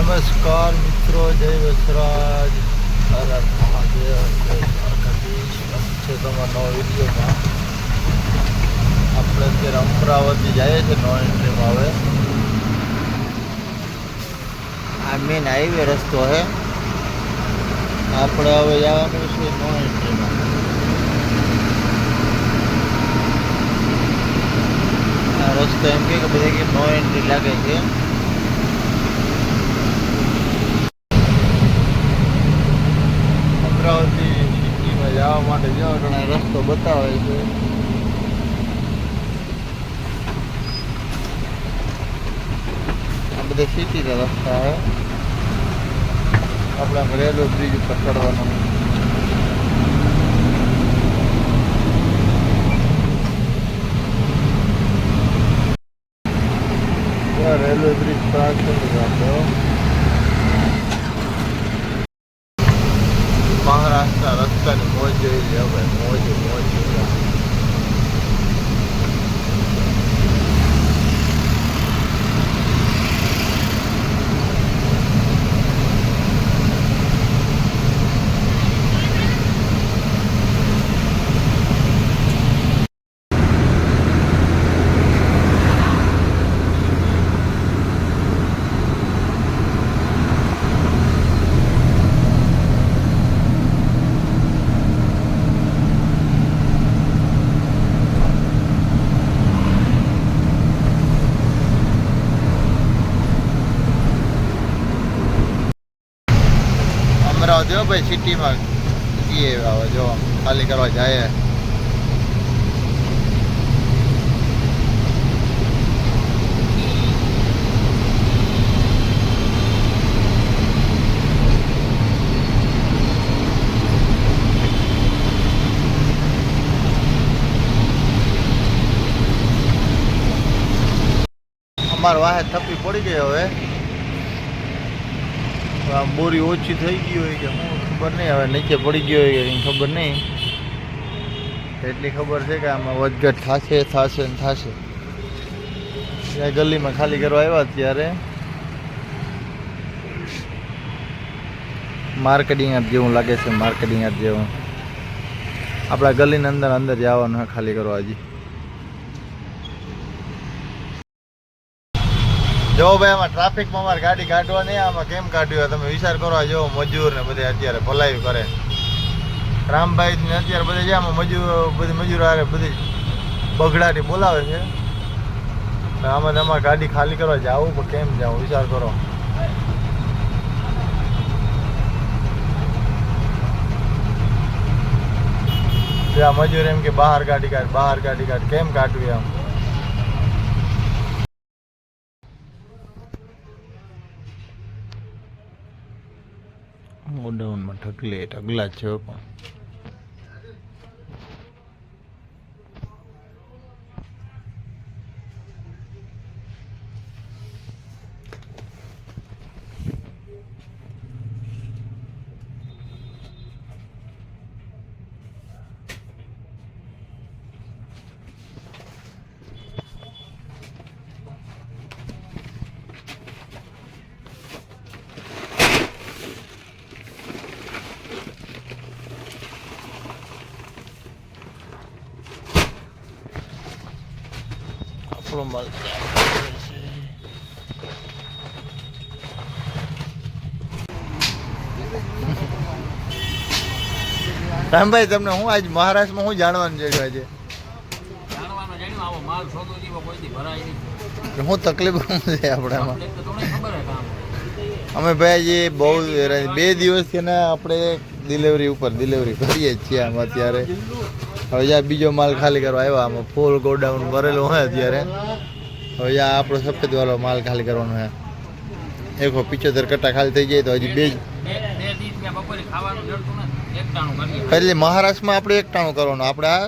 નમસ્કાર મિત્રો, જય વસરાજ, હર હર મહાદેવ, જય દ્વારકાધીશ. છે તમારા નવા વિડીયોમાં આપણે અત્યારે અમરાવતી જઈએ છીએ. નો એન્ટ્રીમાં હવે આ મેન હાઈવે રસ્તો છે. આપણે હવે જવાનું છે નો એન્ટ્રીમાં. આ રસ્તો એમ કે બધે કે નો એન્ટ્રી લાગે છે. અમરાવતી સિટીમાં જવા માટે જવાનો રસ્તો બતાવે છે. આ બધા સિટીના રસ્તા છે. આપણે આમ રેલવે બ્રિજ ઉપર ચડવાનું. રેલવે બ્રિજ ક્રોસ કરી આપણે મહારાષ્ટ્ર રસ્તાની મોજ જોઈ લે. હવે મોજ અમરાવતી હો ભાઈ, સિટીમાં જઈએ. હવે જો ખાલી કરવા જાય. અમાર વાહે થપ્પી પડી ગઈ. હવે આમ બોરી ઓછી થઈ ગઈ હોય કે હું ખબર નહીં. હવે નીચે પડી ગયો હોય કે કંઈ ખબર નહીં. એટલી ખબર છે કે આમાં વધઘટ થશે ને થશે. ત્યાં ગલીમાં ખાલી કરવા આવ્યા ત્યારે માર્કેટિંગ યાર્ડ જેવું લાગે છે. માર્કેટિંગ યાર્ડ જેવું આપણા ગલીની અંદર જવાનું હોય ખાલી કરવા. હજી જો ભાઈ, આમાં ટ્રાફિકમાં અમારે ગાડી કાઢવા નહીં. આમાં કેમ કાઢ્યું તમે વિચાર કરો. જો મજૂર ને બધે અત્યારે ભલાઈ કરે. રામભાઈ ને અત્યારે બધે છે આમાં બધી મજૂર હારે બધી બગડાટી બોલાવે છે. આમાં તમારે ગાડી ખાલી કરવા જાવું પણ કેમ જાવું વિચાર કરો. આ મજૂર એમ કે બહાર ગાડી કાઢ કેમ કાઢવી આમ. ગોડાઉનમાં ઢગલા છે પણ આપણો માલ રામભાઈ, તમને હું આજ મહારાષ્ટ્રમાં શું જાણવાનું છે? આજે શું તકલીફ છે આપણામાં? અમે ભાઈ જે બહુ 2 દિવસથી ને આપણે ડિલિવરી કરીએ જ છીએ આમાં. અત્યારે હવે જ્યાં બીજો માલ ખાલી કરવા આવ્યા. આમાં ફૂલ ગોડાઉન ભરેલું હોય અત્યારે. હવે જ્યાં આપણો સફેદ વાળો માલ ખાલી કરવાનો છે. 75 કટ્ટા ખાલી થઈ જાય તો હજી 2 એટલે મહારાષ્ટ્રમાં આપણે 1 ટાણું કરવાનું. આપણે આ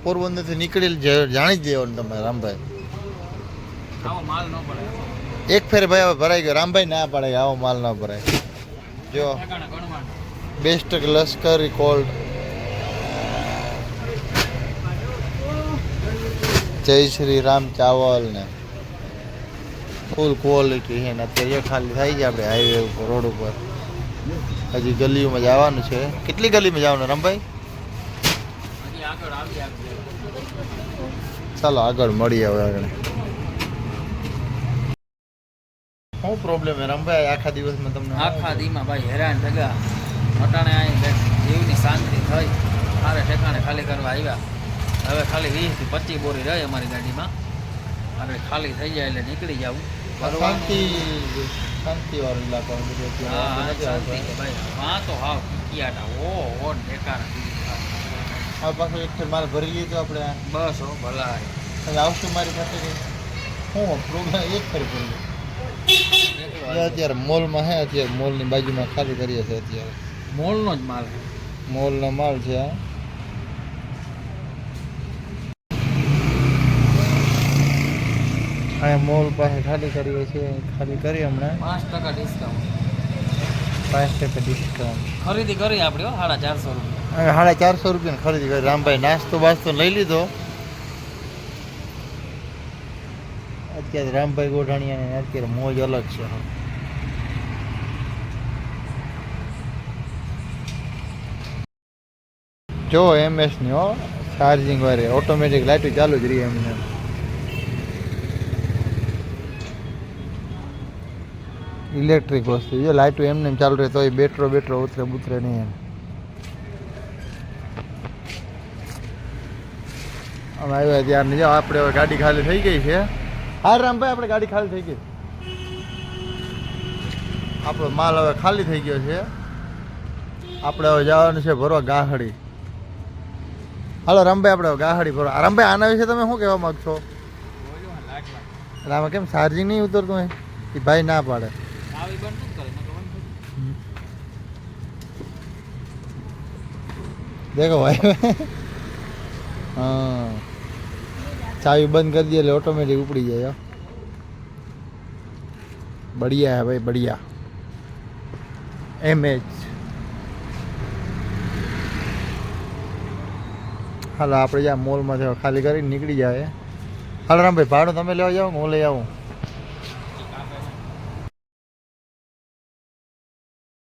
પોરબંદરથી નીકળેલ જાણી જ જવાનું. તમે રામભાઈ એક ફેર ભાઈ હવે ભરાઈ ગયો. રામભાઈ ના પાડે આવો માલ ના ભરાય. જો બેસ્ટ લશ્કરી કોલ્ડ, જય શ્રી રામ ચાવલ ને ફૂલ ક્વોલિટી છે ને અત્યારે ખાલી થઈ જાય આપણે હાઈવે ઉપર રોડ ઉપર. હજી ગલીઓમાં જવાનું છે. કેટલી ગલીમાં જવાનું રામભાઈ? ચાલો આગળ મળીએ હવે આગળ. શું પ્રોબ્લેમ હે રામભાઈ આખા દિવસમાં તમને? આખા દીમાં ભાઈ હેરાન થયા. અટાણે અહીં જીવની શાંતિ થઈ. મારે ઠેકાણે ખાલી કરવા આવ્યા. હવે ખાલી 20 થી 25 બોરી રહે અમારી ગાડીમાં. અને ખાલી થઈ જાય એટલે નીકળી જવું. શાંતિ વાળો ઇલાકો હા શાંતિ છે ભાઈ. હા તો હાવ કિયાટા ઓ ઠેકાણે. આ પાછો એક માલ ભરી લઈએ તો આપણે બસ હો ભલા. હવે આવશું મારી પાસે શું પ્રોગ્રામ એક ફરી કરીએ. અત્યારે મોલમાં હે અત્યારે મોલની બાજુમાં ખાલી કરીએ છીએ અત્યારે. મોલનો જ માલ. મોલનો માલ છે આ. અહીંયા મોલ પાસે ખાલી કરીએ છીએ. ખાલી કરી હમણાં 5% ડિસ્કાઉન્ટ. 5% ડિસ્કાઉન્ટ. ખરીદી કરી આપણે 450 રૂપિયા. હવે 450 રૂપિયાની ખરીદી કરી. રામભાઈ નાસ્તો બાસ્તો લઈ લીધો. અત્યારે રામભાઈ ગોઢાણીયાને અત્યારે મોજ અલગ છે. જો એમએસની હો ચાર્જિંગ વાળી ઓટોમેટિક લાઇટ ચાલુ જ રહી એમને. ઇલેક્ટ્રિક વસ્તુ જો લાઇટો એમને ચાલુ રહે તો બેટરો ઉતરે નહીં એમ. અમે આવ્યા ત્યાર જો આપણે હવે ગાડી ખાલી થઈ ગઈ છે. હા રામભાઈ આપણે ગાડી ખાલી થઈ ગઈ. આપણો માલ હવે ખાલી થઈ ગયો છે. આપણે હવે જવાનું છે ભરવા ગાહડી. હાલો રામભાઈ આપણે ગાહડી ભરવા. રામભાઈ આના વિશે તમે શું કહેવા માગશો? આમાં કેમ ચાર્જિંગ નહીં ઉતરતું હોય એ ભાઈ ના પાડે. દેખો ભાઈ હા ચાવી બંધ કરી દે એટલે ઓટોમેટિક ઉપડી જાય. બઢિયા હે ભાઈ બઢિયા. એમએચ. હાલો આપણે જ્યાં મોલમાં ખાલી કરીને નીકળી જાય. હાલો રામભાઈ ભાડું તમે લેવા જાઓ હું લઈ આવું.